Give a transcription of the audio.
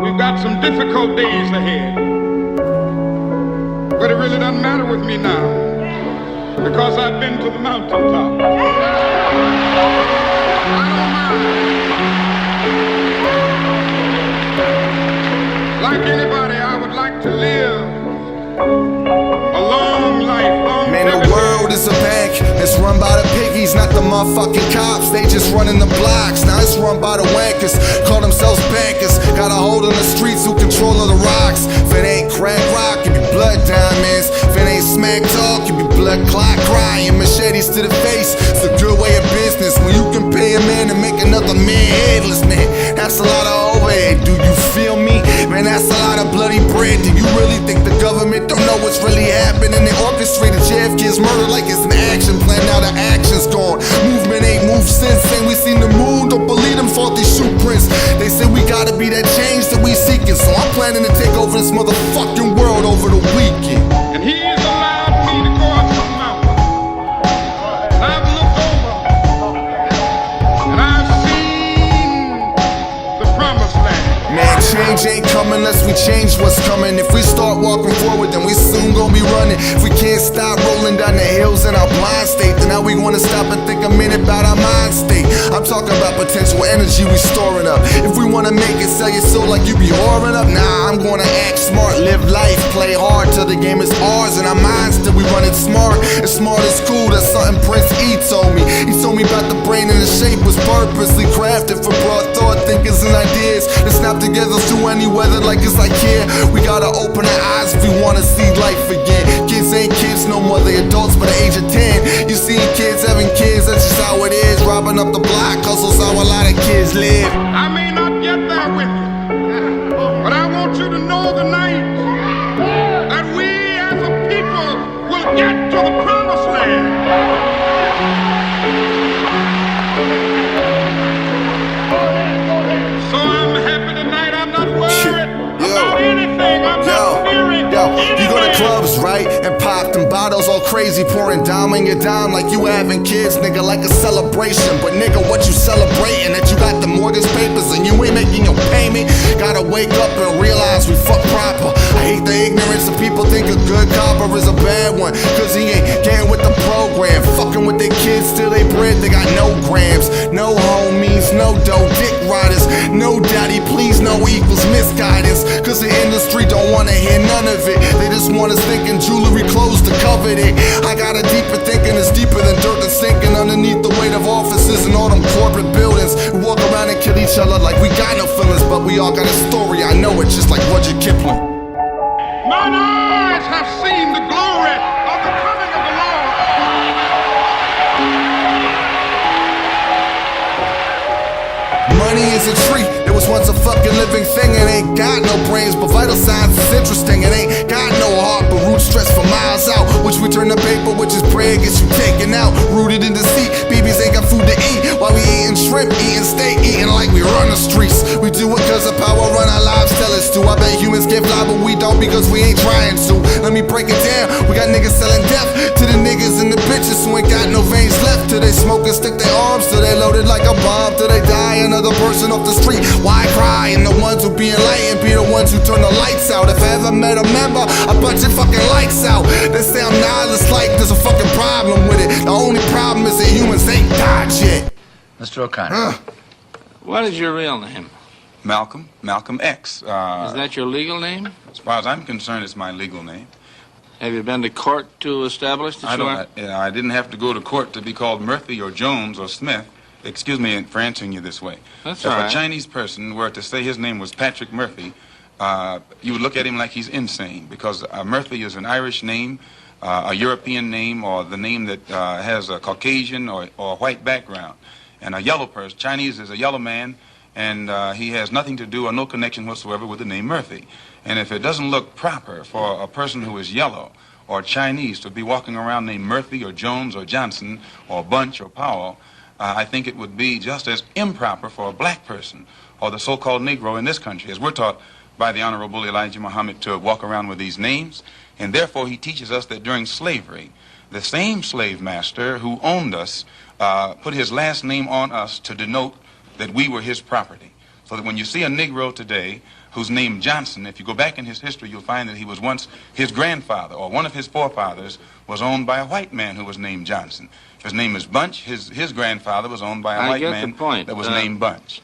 We've got some difficult days ahead. But it really doesn't matter with me now, because I've been to the mountaintop. I don't mind. Like anybody, I would like to live a long life, long Man, the world is a bank. It's run by the piggies, not the motherfucking cops. They just running the blocks. Now it's run by the wankers, call themselves bankers. Got a hold on the streets who control of the rocks. If it ain't crack rock, it be blood diamonds. If it ain't smack talk, it be blood clot crying. Machetes to the face, it's a good way of business. When you can pay a man to make another man headless, man, that's a lot of overhead. Do you feel me? Man, that's a lot of bloody bread. Do you really think the government don't know what's really happening? They orchestrated JFK's murder like it's an action plan. Now the action's gone. Movement ain't moved since. Saying we seen the moon, don't believe them faulty shoe prints. They said we gotta be that change that we seeking. So I'm planning to take over this motherfucking world over the weekend. And he has allowed me to go up to the mountain. And I've looked over, and I've seen the promised land. Man, change ain't coming unless we change what's coming. If we start walking forward, then we soon gon' be running. If we can't stop rolling down the hills in our blind state, then how we gonna stop and think a minute about our mind state? I'm talking about potential energy we storing up. If we wanna make it, sell your soul like you be whoring up. Nah, I'm gonna act smart, live life, play hard till the game is ours. And our minds till we run it smart. And smart is cool, that's something Prince E told me. He told me about the brain and the shape was purposely crafted for broad thought thinkers and ideas that snap together through any weather like it's like here. We gotta open our eyes if we wanna see life again. Kids ain't kids no more, they adults by the age of 10. You see kids having kids, that's just how it is. Robbing up the block, hustle's how a lot of kids live. I may not get there with you, but I want you to know tonight that we as a people will get to the promised land. So I'm happy tonight, I'm not worried about anything, I'm not fearing anything. You go to clubs, right, and pop them bottles all crazy, pouring dime on your dime like you having kids, nigga, like a celebration. But nigga, what you celebrating? That you got the mortgage papers and you ain't making your payment? Gotta wake up and realize we fuck proper. I hate the ignorance of people think a good copper is a bad one, cause he ain't getting with the program. Fucking with their kids till they bread, they got no grams, no homies, no dough, dick riders, no daddy, please, no equals misguidance. Cause the industry don't wanna hear none of it. They just want us thinking jewelry, clothes to cover it. I got a deeper thinking, it's deeper than dirt that's sinking underneath the weight of offices and all them corporate buildings. We walk around and kill each other like we got no feelings, but we all got a story, I know it, just like Rudyard Kipling. Mine eyes have seen the glory of the coming of the Lord. Money is a tree, it was once a fucking living thing. It ain't got no brains, but vital signs is interesting. It ain't got no heart, but root stress for miles out. Which we turn to paper, which is prayer gets you taken out. Rooted in deceit, babies ain't got food to eat. While we eating shrimp, eating steak, eating like we run the streets. We do it cause the power run our lives tell us to. I bet humans can fly, but we don't because we ain't trying to. Let me break it down, we got niggas selling death to the niggas and the bitches who ain't got no veins left. Till they smoke and stick their arms, till they loaded like a bomb, till they die. Another person off the street, why cry? And the ones who be enlightened be the ones who turn the lights out. If I ever met a member, I bunch your fucking lights out. They say I'm nihilist like there's a fucking problem with it. The only problem is that humans ain't died yet. Mr. O'Connor. What is your real name? Malcolm X. Is that your legal name? As far as I'm concerned, it's my legal name. Have you been to court to establish that you are? I didn't have to go to court to be called Murphy or Jones or Smith. Excuse me for answering you this way. That's if all right. a Chinese person were to say his name was Patrick Murphy, you would look at him like he's insane, because Murphy is an Irish name, a European name, or the name that has a Caucasian or white background. And a yellow person, Chinese is a yellow man, and he has nothing to do or no connection whatsoever with the name Murphy. And if it doesn't look proper for a person who is yellow or Chinese to be walking around named Murphy or Jones or Johnson or Bunch or Powell, I think it would be just as improper for a black person or the so-called Negro in this country, as we're taught by the Honorable Elijah Muhammad to walk around with these names. And therefore he teaches us that during slavery, the same slave master who owned us put his last name on us to denote that we were his property. So that when you see a Negro today who's named Johnson. If you go back in his history, you'll find that he was once, his grandfather or one of his forefathers was owned by a white man who was named Johnson. His name is Bunch. His grandfather was owned by a white man that was named Bunch.